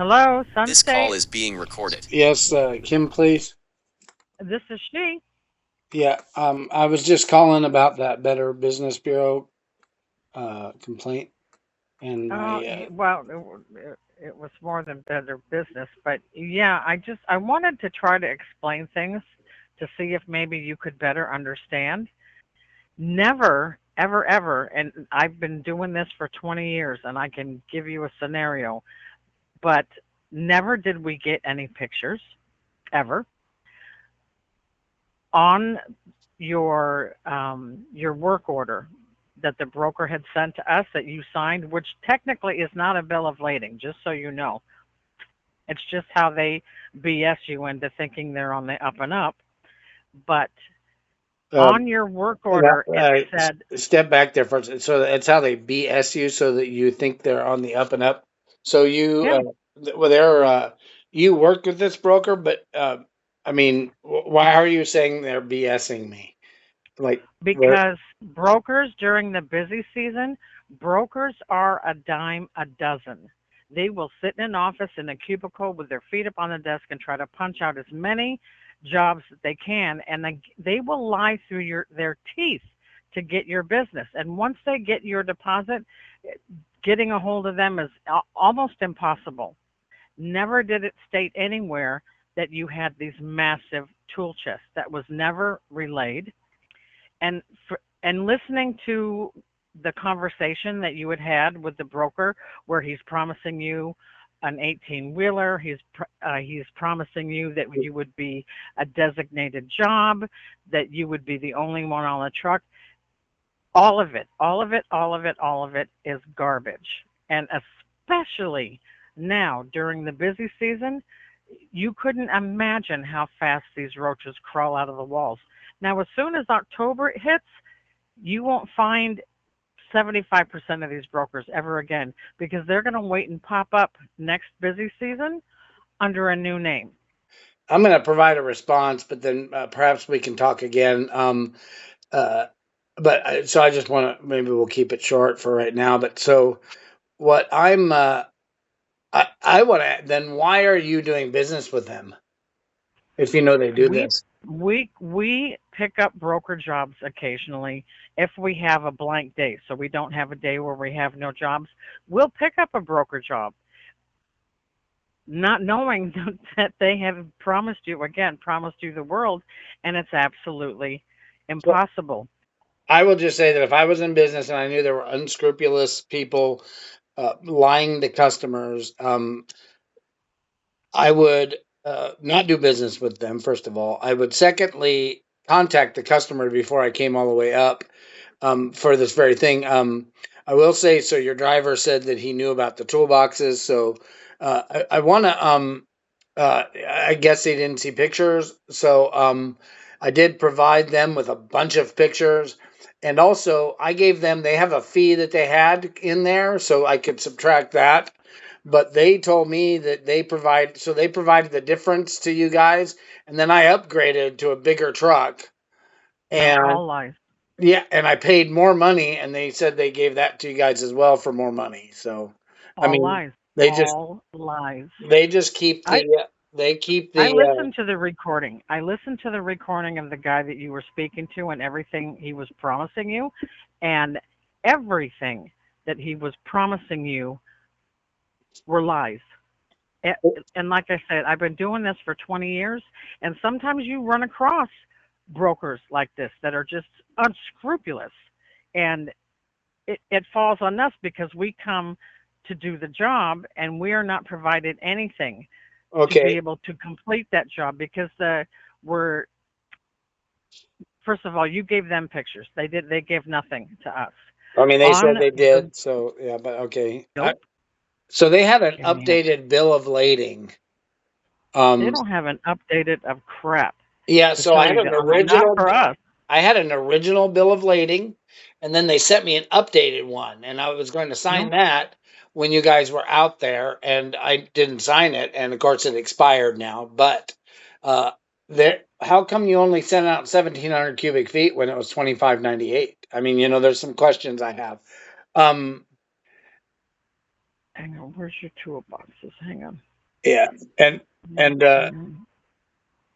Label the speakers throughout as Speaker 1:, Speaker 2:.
Speaker 1: Hello,
Speaker 2: This call
Speaker 1: Sunstate.
Speaker 2: is being recorded.
Speaker 3: Yes, Kim, please.
Speaker 1: This is she.
Speaker 3: Yeah, I was just calling about that Better Business Bureau complaint, and
Speaker 1: Well, it was more than better business, but yeah, I wanted to try to explain things to see if maybe you could better understand. Never, ever, ever, and I've been doing this for 20 years, and I can give you a scenario, but never did we get any pictures ever on your work order that the broker had sent to us that you signed, which technically is not a bill of lading, just so you know. It's just how they BS you into thinking they're on the up and up. But
Speaker 3: uh,
Speaker 1: on your work order, it said,
Speaker 3: step back there first. So that's how they BS you, so that you think they're on the up and up. So
Speaker 1: yeah,
Speaker 3: well, you worked with this broker, but I mean, why are you saying they're BSing me? Like, where?
Speaker 1: because brokers during the busy season, brokers are a dime a dozen. They will sit in an office in a cubicle with their feet up on the desk and try to punch out as many jobs that they can, and they will lie through their teeth to get your business. And once they get your deposit, getting a hold of them is almost impossible. Never did it state anywhere that you had these massive tool chests. That was never relayed. And and listening to the conversation that you had with the broker, where he's promising you an 18 wheeler, he's promising you that you would be a designated job, that you would be the only one on the truck. All of it, all of it, all of it, all of it is garbage. And especially now during the busy season, you couldn't imagine how fast these roaches crawl out of the walls. Now, as soon as October hits, you won't find 75% of these brokers ever again because they're going to wait and pop up next busy season under a new name.
Speaker 3: I'm going to provide a response, but then perhaps we can talk again. Uh, so I just want to, maybe we'll keep it short for right now. But so what I want to, then why are you doing business with them if you know they do
Speaker 1: We
Speaker 3: this?
Speaker 1: we pick up broker jobs occasionally if we have a blank day. So we don't have a day where we have no jobs. We'll pick up a broker job, not knowing that they have promised you the world, and it's absolutely
Speaker 3: So
Speaker 1: impossible.
Speaker 3: I will just say that if I was in business and I knew there were unscrupulous people lying to customers, I would not do business with them, first of all. I would, secondly, contact the customer before I came all the way up for this very thing. I will say, so your driver said that he knew about the toolboxes. So I want to, I guess they didn't see pictures. So I did provide them with a bunch of pictures. And also, I gave them, they have a fee that they had in there, so I could subtract that, but they told me that they provided the difference to you guys, and then I upgraded to a bigger truck,
Speaker 1: No,
Speaker 3: and
Speaker 1: all lies,
Speaker 3: yeah, and I paid more money, and they said they gave that to you guys as well for more money. So I
Speaker 1: all
Speaker 3: mean,
Speaker 1: lies,
Speaker 3: they just
Speaker 1: all lies.
Speaker 3: they just keep
Speaker 1: I
Speaker 3: they keep
Speaker 1: I
Speaker 3: the
Speaker 1: listened to the recording. I listened to the recording of the guy that you were speaking to and everything he was promising you, and everything that he was promising you were lies. A- And like I said, I've been doing this for 20 years, and sometimes you run across brokers like this that are just unscrupulous, and it falls on us because we come to do the job and we are not provided anything to be
Speaker 3: okay.
Speaker 1: able to complete that job because we're first of all, you gave them pictures. They gave nothing to us.
Speaker 3: I mean, they said
Speaker 1: On
Speaker 3: they
Speaker 1: the
Speaker 3: did. So yeah, but okay.
Speaker 1: nope,
Speaker 3: So they had an
Speaker 1: give me a
Speaker 3: updated bill of lading.
Speaker 1: they
Speaker 3: Um,
Speaker 1: don't have an updated of crap
Speaker 3: yeah.
Speaker 1: to
Speaker 3: So
Speaker 1: tell you the not for us.
Speaker 3: I had an original bill of lading, and then they sent me an updated one, and I was going to sign
Speaker 1: No,
Speaker 3: that when you guys were out there, and I didn't sign it, and of course it expired now. But uh, there, how come you only sent out 1,700 cubic feet when it was 2,598? I mean, there's some questions I have. Um,
Speaker 1: hang on, where's your toolboxes? Hang on.
Speaker 3: Yeah, and and
Speaker 1: Mhm.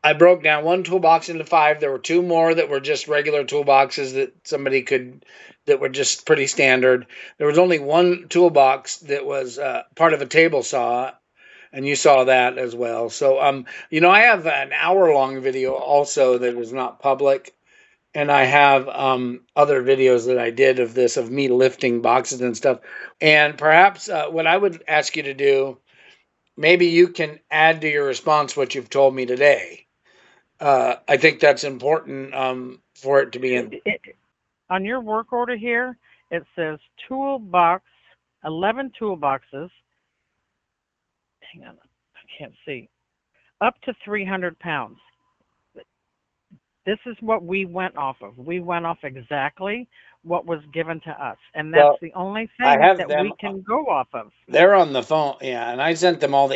Speaker 3: I broke down one toolbox into five. There were two more that were just regular toolboxes that somebody could, that were just pretty standard. There was only one toolbox that was part of a table saw, and you saw that as well. So, I have an hour-long video also that is not public, and I have other videos that I did of this, of me lifting boxes and stuff. And perhaps what I would ask you to do, maybe you can add to your response what you've told me today. I think that's important for it to be in.
Speaker 1: On your work order here, it says toolbox, 11 toolboxes. Hang on, I can't see. Up to 300 pounds. This is what we went off of. We went off exactly what was given to us, and that's
Speaker 3: Well,
Speaker 1: the only
Speaker 3: I
Speaker 1: thing
Speaker 3: have
Speaker 1: that we
Speaker 3: them.
Speaker 1: can go off of.
Speaker 3: They're on the phone, yeah, and I sent them all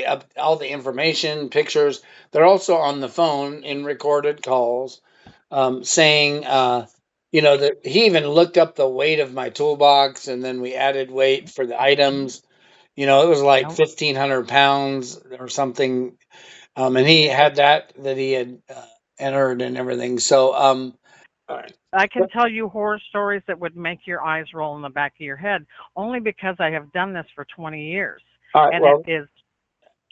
Speaker 3: the information, pictures. They're also on the phone in recorded calls, saying, that he even looked up the weight of my toolbox, and then we added weight for the items. It was like
Speaker 1: Yeah,
Speaker 3: 1,500 pounds or something, and he had that he had entered and everything. So, all right,
Speaker 1: I can tell you horror stories that would make your eyes roll in the back of your head, only because I have done this for 20 years,
Speaker 3: all right.
Speaker 1: and it
Speaker 3: Well,
Speaker 1: is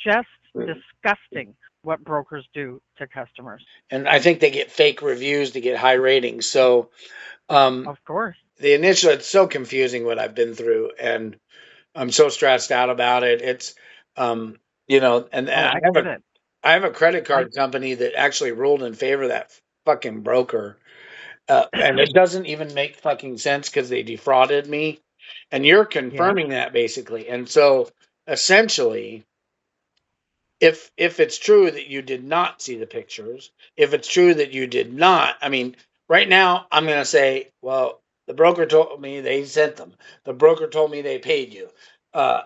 Speaker 1: just disgusting what brokers do to customers.
Speaker 3: and I think they get fake reviews to get high ratings. So, um,
Speaker 1: Of course.
Speaker 3: the initial, it's so confusing what I've been through, and I'm so stressed out about it. It's, and
Speaker 1: Oh, I get it.
Speaker 3: I have a credit
Speaker 1: I
Speaker 3: card company that actually ruled in favor of that fucking broker. And it doesn't even make fucking sense because they defrauded me. And you're
Speaker 1: yeah.
Speaker 3: confirming that basically. And so essentially, if it's true that you did not see the pictures, if it's true that you did not, I mean, right now I'm going to say, well, the broker told me they sent them. The broker told me they paid you. Uh,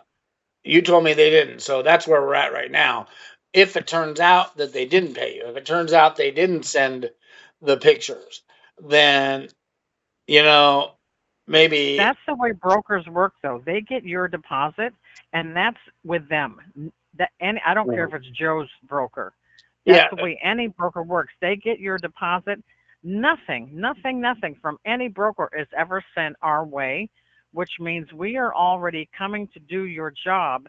Speaker 3: you told me they didn't. So that's where we're at right now. If it turns out that they didn't pay you, if it turns out they didn't send the pictures, then, you know, maybe,
Speaker 1: That's the way brokers work, though. They get your deposit, and that's with them. That any, I don't care if it's Joe's broker. That's
Speaker 3: yeah.
Speaker 1: the way any broker works. They get your deposit. Nothing from any broker is ever sent our way, which means we are already coming to do your job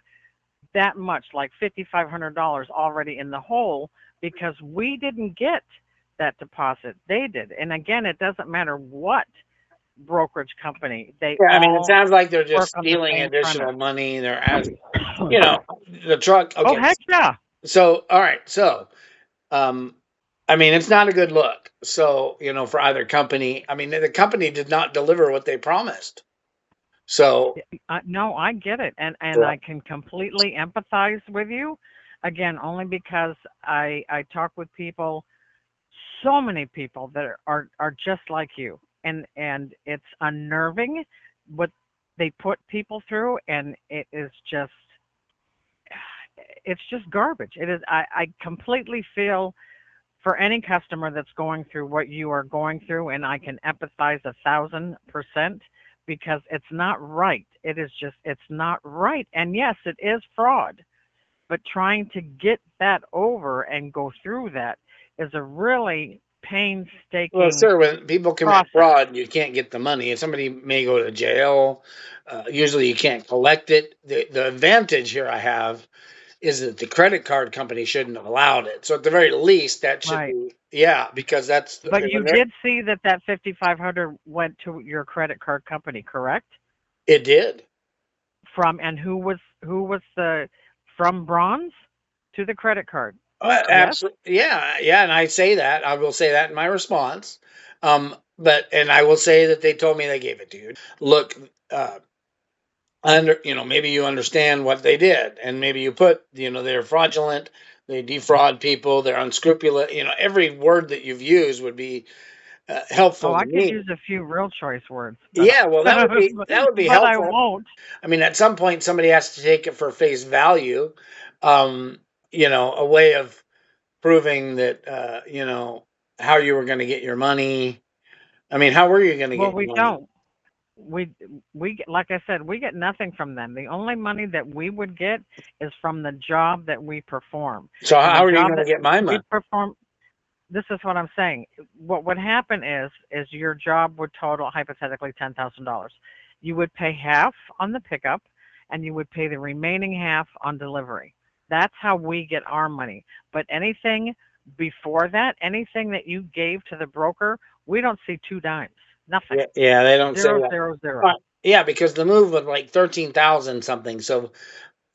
Speaker 1: that much, like $5,500 already in the hole, because we didn't get that deposit. They did. And again, it doesn't matter what brokerage company, they
Speaker 3: Yeah, I mean, it
Speaker 1: all
Speaker 3: sounds like they're
Speaker 1: work
Speaker 3: just
Speaker 1: on the
Speaker 3: stealing
Speaker 1: same premise.
Speaker 3: additional money. They're asking, you know, the truck.
Speaker 1: Oh,
Speaker 3: Okay.
Speaker 1: heck yeah.
Speaker 3: So, all right. So, um, I mean, it's not a good look. So, for either company, I mean, the company did not deliver what they promised. So,
Speaker 1: No, I get it, and
Speaker 3: yeah.
Speaker 1: I can completely empathize with you. Again, only because I talk with people, so many people that are just like you, and it's unnerving what they put people through, and it's just garbage. It is. I completely feel for any customer that's going through what you are going through, and I can empathize 1,000% because it's not right. It is just, it's not right. And yes, it is fraud, but trying to get that over and go through that is a really
Speaker 3: Well,
Speaker 1: painstaking
Speaker 3: sir, when people commit
Speaker 1: process.
Speaker 3: fraud, you can't get the money. And somebody may go to jail. Usually, you can't collect it. The advantage here I have is that the credit card company shouldn't have allowed it. So at the very least, that should
Speaker 1: Right.
Speaker 3: be, yeah, because that's
Speaker 1: But
Speaker 3: when
Speaker 1: you
Speaker 3: they're,
Speaker 1: did see that that 5,500 went to your credit card company, correct?
Speaker 3: it did.
Speaker 1: From, and who was the, from bronze to the credit card? Yes?
Speaker 3: Absolutely, yeah, yeah, and I say that. I will say that in my response. And I will say that they told me they gave it to you. Look, maybe you understand what they did, and maybe you put, they're fraudulent, they defraud people, they're unscrupulous. Every word that you've used would be
Speaker 1: Oh,
Speaker 3: helpful to
Speaker 1: I could
Speaker 3: me.
Speaker 1: use a few real choice words, but
Speaker 3: Yeah, well, that would be
Speaker 1: but I
Speaker 3: helpful.
Speaker 1: won't.
Speaker 3: I mean, at some point, somebody has to take it for face value. Um, a way of proving that, how you were going to get your money. I mean, how were you going to
Speaker 1: Well,
Speaker 3: get your
Speaker 1: we
Speaker 3: money?
Speaker 1: don't. we like I said, we get nothing from them. The only money that we would get is from the job that we perform.
Speaker 3: So
Speaker 1: And the
Speaker 3: how are you
Speaker 1: job
Speaker 3: going to
Speaker 1: that
Speaker 3: get my
Speaker 1: we
Speaker 3: money?
Speaker 1: perform, this is what I'm saying. What would happen is your job would total hypothetically $10,000. You would pay half on the pickup and you would pay the remaining half on delivery. That's how we get our money. But anything before that, anything that you gave to the broker, we don't see two dimes. Nothing.
Speaker 3: Yeah, yeah, they don't say
Speaker 1: Zero,
Speaker 3: that.
Speaker 1: zero, zero.
Speaker 3: But, yeah, because the move was like 13,000 something. So,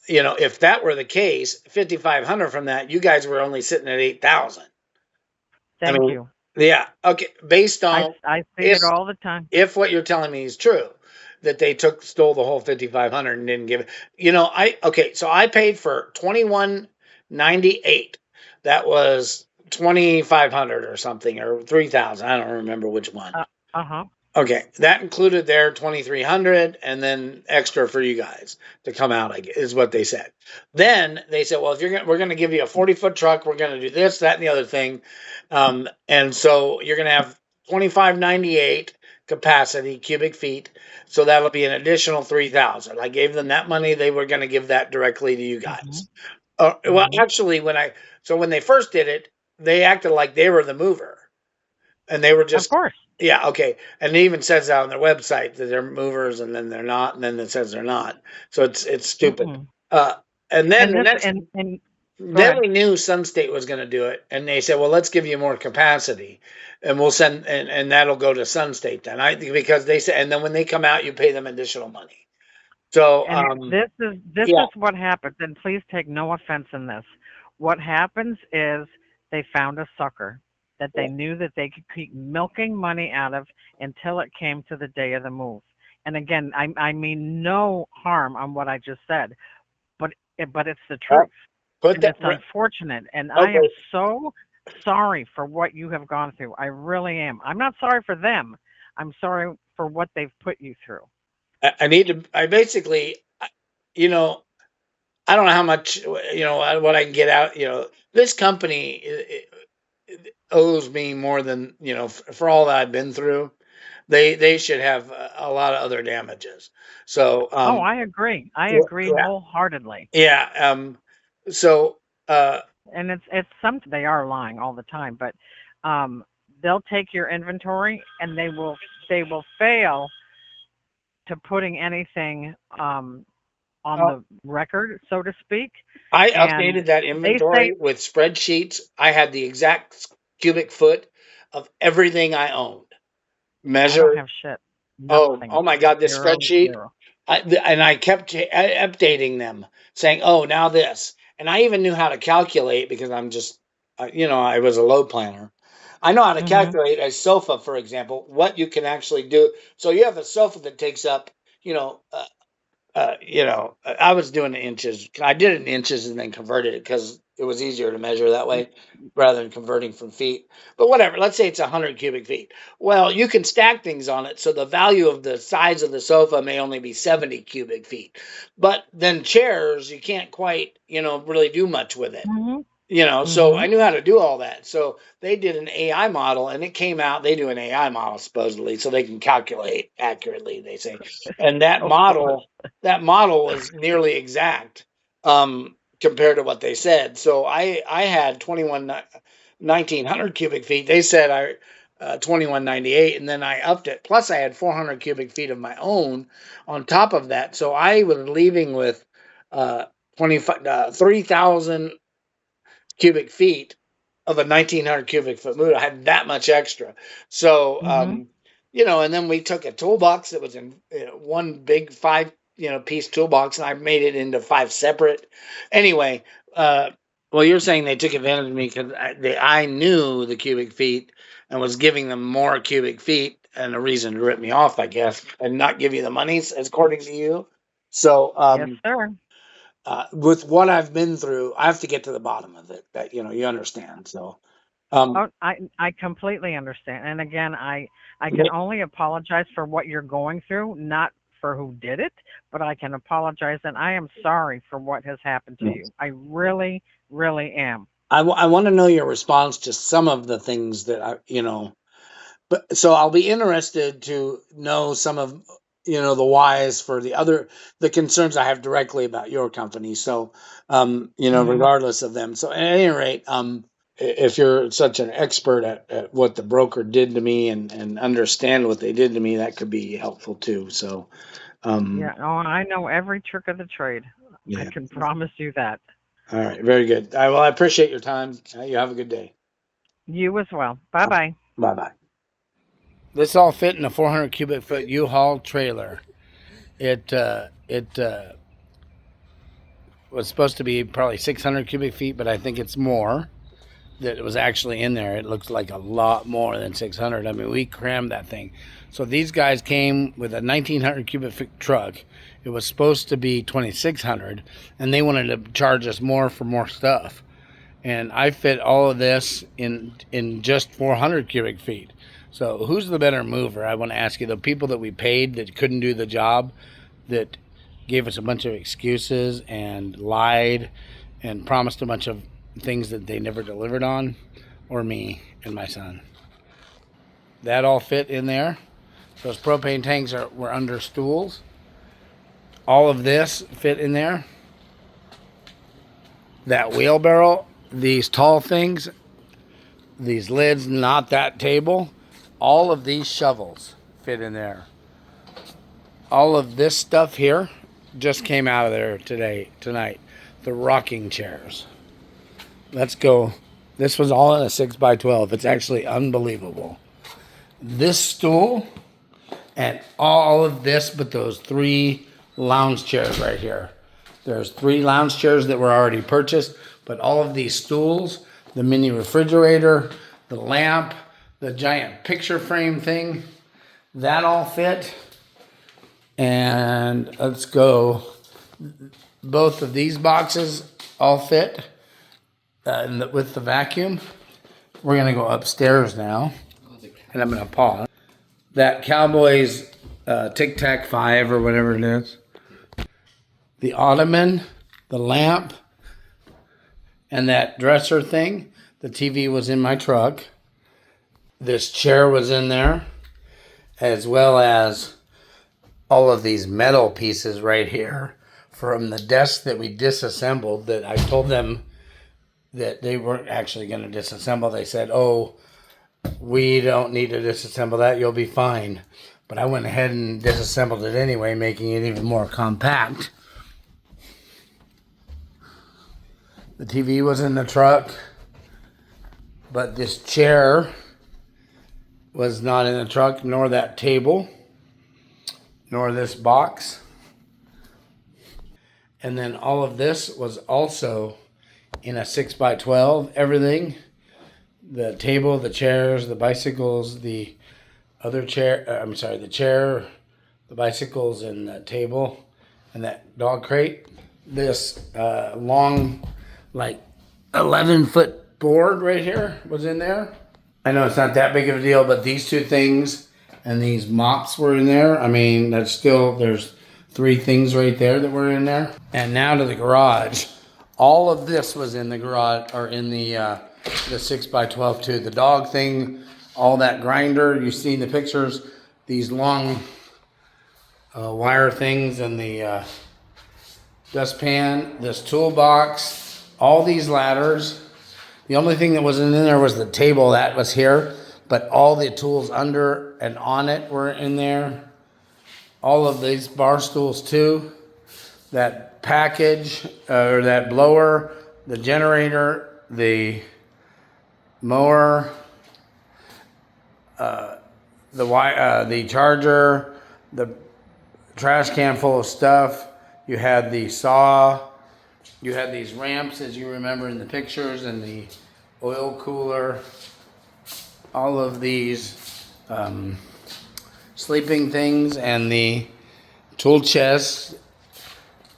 Speaker 3: if that were the case, 5,500 from that, you guys were only sitting at 8,000. I
Speaker 1: Thank
Speaker 3: mean,
Speaker 1: you.
Speaker 3: yeah, okay. Based
Speaker 1: I,
Speaker 3: on
Speaker 1: I see
Speaker 3: if
Speaker 1: it all the time.
Speaker 3: if what you're telling me is true, that they stole the whole 5,500 and didn't give it. So I paid for 21.98. That was 2,500 or something, or 3,000. I don't remember which one.
Speaker 1: Uh-huh.
Speaker 3: Okay, that included their 2,300 and then extra for you guys to come out, I guess, is what they said. Then they said, well, if we're going to give you a 40-foot truck, we're going to do this, that, and the other thing. And so you're going to have 2,598 capacity cubic feet. So that'll be an additional 3,000. I gave them that money. They were going to give that directly to you
Speaker 1: Hmm.
Speaker 3: guys. Well,
Speaker 1: Hmm.
Speaker 3: actually, when they first did it, they acted like they were the mover and they were
Speaker 1: Of
Speaker 3: just,
Speaker 1: course.
Speaker 3: yeah, okay. And it even says that on their website that they're movers and then they're not, and then it says they're not. So it's stupid.
Speaker 1: Mm-mm.
Speaker 3: Uh, and then
Speaker 1: And
Speaker 3: the
Speaker 1: this
Speaker 3: next,
Speaker 1: and go
Speaker 3: then
Speaker 1: ahead.
Speaker 3: we knew Sunstate was going to do it, and they said, well, let's give you more capacity, and we'll send, and that'll go to Sunstate then. I think because they said, and then when they come out, you pay them additional money. So,
Speaker 1: And this
Speaker 3: yeah,
Speaker 1: is what happens. And please take no offense in this. What happens is they found a sucker that they knew that they could keep milking money out of until it came to the day of the move. And again, I mean no harm on what I just said, but it's the
Speaker 3: uh,
Speaker 1: truth.
Speaker 3: put
Speaker 1: And
Speaker 3: that.
Speaker 1: it's unfortunate. And I am
Speaker 3: Okay,
Speaker 1: so sorry for what you have gone through. I really am. I'm not sorry for them. I'm sorry for what they've put you through.
Speaker 3: I need to. I basically, you know, I don't know how much, what I can get out. This company owes me more than, for all that I've been through. They should have a lot of other damages. So,
Speaker 1: Oh, I agree. I agree
Speaker 3: yeah,
Speaker 1: wholeheartedly.
Speaker 3: yeah. So, uh,
Speaker 1: And it's something they are lying all the time, but um they'll take your inventory and they will fail to putting anything on
Speaker 3: uh,
Speaker 1: the record, so to speak.
Speaker 3: I
Speaker 1: And
Speaker 3: updated that
Speaker 1: they say,
Speaker 3: inventory with spreadsheets. I had the exact cubic foot of everything I owned.
Speaker 1: I don't
Speaker 3: Measured.
Speaker 1: have shit.
Speaker 3: Oh
Speaker 1: Nothing.
Speaker 3: my God, this
Speaker 1: Zero,
Speaker 3: spreadsheet.
Speaker 1: zero.
Speaker 3: And I kept updating them, saying, "Oh, now this," and I even knew how to calculate because I'm just, I was a load planner. I know how to
Speaker 1: Mhm.
Speaker 3: calculate a sofa, for example, what you can actually do. So you have a sofa that takes up, you know, I was doing the inches. I did it in inches and then converted it because it was easier to measure that way rather than converting from feet. But whatever, let's say it's 100 cubic feet. Well, you can stack things on it, so the value of the size of the sofa may only be 70 cubic feet. But then chairs, you can't quite, really do much with it.
Speaker 1: Mhm.
Speaker 3: So I
Speaker 1: Mhm.
Speaker 3: knew how to do all that. So they did an AI model and it came out, they do an AI model supposedly so they can calculate accurately, they say. And that
Speaker 1: Of course.
Speaker 3: model, that model was nearly exact compared to what they said. So I had 1,900 cubic feet. They said 2198 and then I upped it. Plus I had 400 cubic feet of my own on top of that. So I was leaving with 25 3,000 cubic feet of a 1,900 cubic foot mood. I had that much extra. So,
Speaker 1: Mhm.
Speaker 3: and then we took a toolbox that was in one big five, piece toolbox, and I made it into five separate. Anyway, uh, well, you're saying they took advantage of me because I knew the cubic feet and was giving them more cubic feet and a reason to rip me off, I guess, and not give you the monies, according to you. So,
Speaker 1: Yes, sir.
Speaker 3: with what I've been through, I have to get to the bottom of it. That you understand. So, um,
Speaker 1: Oh, I completely understand. And again, I can only apologize for what you're going through, not for who did it, but I can apologize and I am sorry for what has happened to you. I really, really am.
Speaker 3: I want to know your response to some of the things that but so I'll be interested to know some of. the whys for the concerns I have directly about your company. So, regardless of them. So at any rate, if you're such an expert at what the broker did to me and understand what they did to me, that could be helpful too. So,
Speaker 1: Yeah, oh, I know every trick of the trade. I
Speaker 3: yeah.
Speaker 1: can promise you that.
Speaker 3: All right. Very good. Well, I appreciate your time. You have a good day.
Speaker 1: You as well. Bye bye.
Speaker 3: Bye bye.
Speaker 2: This all fit in a 400 cubic foot U-Haul trailer. It was supposed to be probably 600 cubic feet, but I think it's more that was actually in there. It looks like a lot more than 600. I mean, we crammed that thing. So these guys came with a 1900 cubic foot truck. It was supposed to be 2600, and they wanted to charge us more for more stuff. And I fit all of this in just 400 cubic feet. So who's the better mover? I want to ask you. The people that we paid that couldn't do the job, that gave us a bunch of excuses and lied and promised a bunch of things that they never delivered on, or me and my son. That all fit in there. Those propane tanks were under stools. All of this fit in there. That wheelbarrow, these tall things, these lids, not that table, all of these shovels fit in there. All of this stuff here just came out of there tonight. The rocking chairs. Let's go. This was all in a 6x12. It's actually unbelievable. This stool and all of this, but those 3 lounge chairs right here. There's 3 lounge chairs that were already purchased, but all of these stools, the mini refrigerator, the lamp, the giant picture frame thing, that all fit. And let's go. Both of these boxes all fit with the vacuum. We're going to go upstairs now, and I'm going to pause. That Cowboys Tic Tac 5 or whatever it is, the ottoman, the lamp, and that dresser thing. The TV was in my truck. This chair was in there, as well as all of these metal pieces right here from the desk that we disassembled, that I told them that they weren't actually going to disassemble. They said, oh, we don't need to disassemble that, you'll be fine. But I went ahead and disassembled it anyway, making it even more compact. The TV was in the truck, but this chair was not in the truck, nor that table, nor this box. And then all of this was also in a 6x12, everything. The table, the chairs, the bicycles, the chair, the bicycles and the table, and that dog crate. This long, like 11-foot board right here was in there. I know it's not that big of a deal, but these 2 things and these mops were in there. I mean, there's 3 things right there that were in there. And now to the garage. All of this was in the garage, or in the 6x12 too. The dog thing, all that grinder, you see in the pictures, these long wire things, and the dustpan, this toolbox, all these ladders. The only thing that wasn't in there was the table that was here, but all the tools under and on it were in there. All of these bar stools too. That package, or that blower, the generator, the mower, the charger, the trash can full of stuff. You had the saw. You had these ramps, as you remember in the pictures, and the oil cooler. All of these sleeping things, and the tool chest,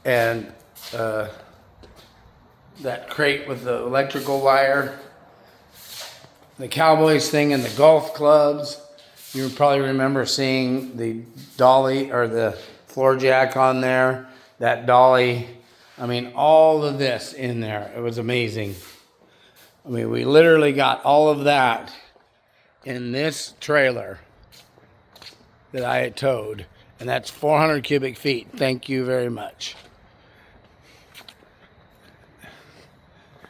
Speaker 2: and that crate with the electrical wire, the Cowboys thing, and the golf clubs. You probably remember seeing the dolly or the floor jack on there, that dolly. I mean, all of this in there. It was amazing. I mean, we literally got all of that in this trailer that I had towed. And that's 400 cubic feet. Thank you very much.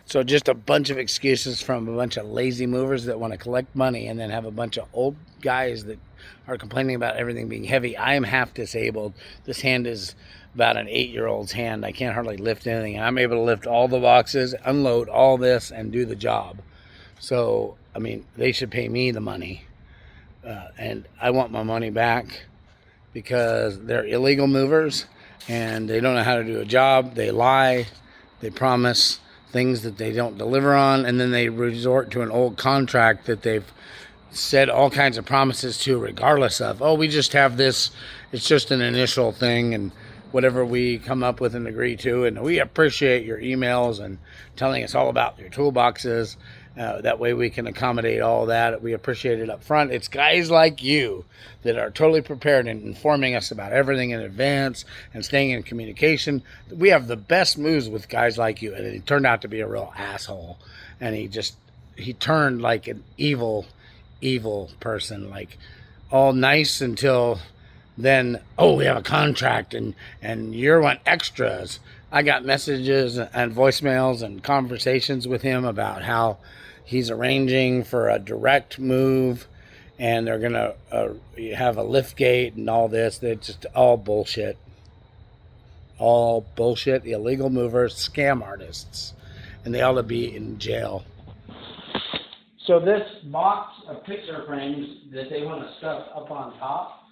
Speaker 2: So just a bunch of excuses from a bunch of lazy movers that want to collect money and then have a bunch of old guys that are complaining about everything being heavy. I am half disabled. This hand is about an 8-year-old's hand. I can't hardly lift anything. And I'm able to lift all the boxes, unload all this, and do the job. So, I mean, they should pay me the money. And I want my money back because they're illegal movers and they don't know how to do a job. They lie. They promise things that they don't deliver on, and then they resort to an old contract that they've said all kinds of promises to regardless of, oh, we just have this, it's just an initial thing, and whatever we come up with and agree to, and we appreciate your emails and telling us all about your toolboxes. That way we can accommodate all that. We appreciate it up front. It's guys like you that are totally prepared and informing us about everything in advance and staying in communication. We have the best moves with guys like you. And he turned out to be a real asshole. And he turned like an evil person, like all nice until then, oh, we have a contract and you want extras. I got messages and voicemails and conversations with him about how he's arranging for a direct move and they're going to have a lift gate and all this. They're just all bullshit. All bullshit, illegal movers, scam artists. And they ought to be in jail. So this box of picture frames that they want to stuff up on top,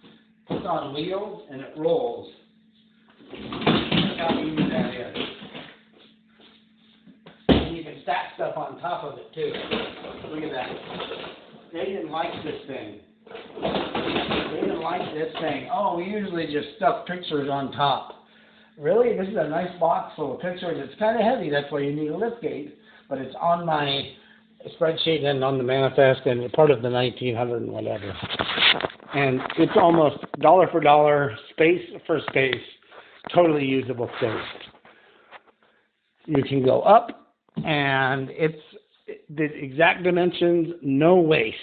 Speaker 2: it's on wheels and it rolls. Look how easy that is. And you can stack stuff on top of it too. Look at that. They didn't like this thing. They didn't like this thing. Oh, we usually just stuff pictures on top. Really? This is a nice box full of pictures. It's kind of heavy. That's why you need a lift gate. But it's on my spreadsheet and on the manifest and part of the 1900 and whatever. And it's almost dollar for dollar, space for space, totally usable space. You can go up and it's the exact dimensions, no waste.